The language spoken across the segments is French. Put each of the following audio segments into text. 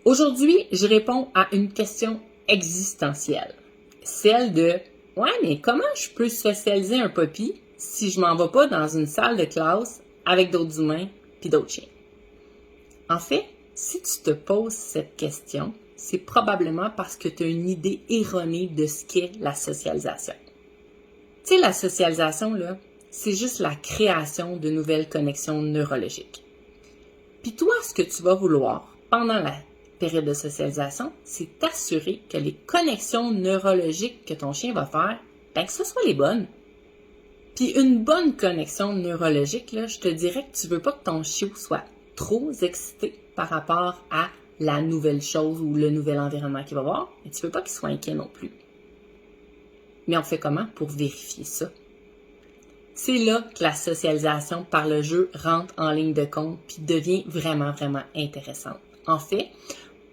Aujourd'hui, je réponds à une question existentielle. Celle de « Ouais, mais comment je peux socialiser un puppy si je m'en vais pas dans une salle de classe avec d'autres humains puis d'autres chiens? » En fait, si tu te poses cette question, c'est probablement parce que tu as une idée erronée de ce qu'est la socialisation. Tu sais, la socialisation, là, c'est juste la création de nouvelles connexions neurologiques. Puis toi, ce que tu vas vouloir pendant la période de socialisation, c'est t'assurer que les connexions neurologiques que ton chien va faire, que ce soit les bonnes. Puis une bonne connexion neurologique, là, je te dirais que tu veux pas que ton chiot soit trop excité par rapport à la nouvelle chose ou le nouvel environnement qu'il va voir, et tu veux pas qu'il soit inquiet non plus. Mais on fait comment pour vérifier ça? C'est là que la socialisation par le jeu rentre en ligne de compte puis devient vraiment, vraiment intéressante. En fait,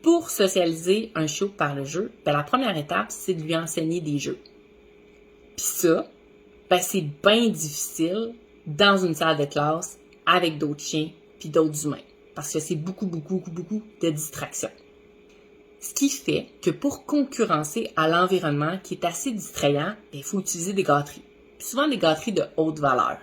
pour socialiser un chiot par le jeu, la première étape, c'est de lui enseigner des jeux. Puis ça, c'est bien difficile dans une salle de classe avec d'autres chiens puis d'autres humains parce que c'est beaucoup de distractions. Ce qui fait que pour concurrencer à l'environnement qui est assez distrayant, il faut utiliser des gâteries. Puis souvent des gâteries de haute valeur.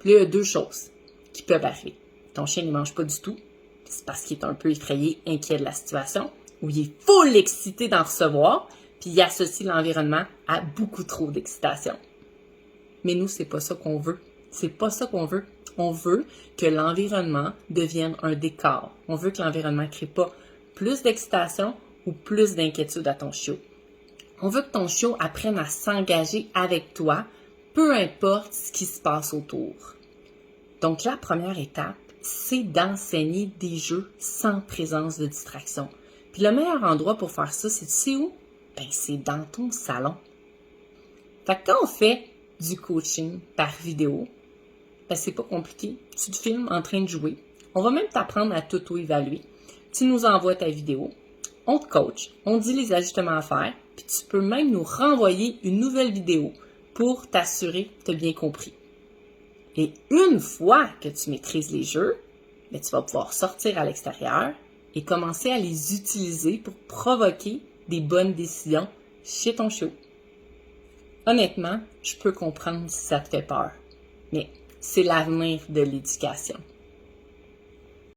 Puis là, il y a deux choses qui peuvent arriver. Ton chien ne mange pas du tout, c'est parce qu'il est un peu effrayé, inquiet de la situation, ou il est full excité d'en recevoir, puis il associe l'environnement à beaucoup trop d'excitation. Mais nous, c'est pas ça qu'on veut. C'est pas ça qu'on veut. On veut que l'environnement devienne un décor. On veut que l'environnement ne crée pas plus d'excitation ou plus d'inquiétude à ton chiot. On veut que ton chiot apprenne à s'engager avec toi, peu importe ce qui se passe autour. Donc la première étape, c'est d'enseigner des jeux sans présence de distraction. Puis le meilleur endroit pour faire ça, c'est tu sais où? C'est dans ton salon. Fait que quand on fait du coaching par vidéo, c'est pas compliqué. Tu te filmes en train de jouer. On va même t'apprendre à t'auto-évaluer. Tu nous envoies ta vidéo, on te coach, on te dit les ajustements à faire, puis tu peux même nous renvoyer une nouvelle vidéo pour t'assurer que tu as bien compris. Et une fois que tu maîtrises les jeux, tu vas pouvoir sortir à l'extérieur et commencer à les utiliser pour provoquer des bonnes décisions chez ton chiot. Honnêtement, je peux comprendre si ça te fait peur, mais c'est l'avenir de l'éducation.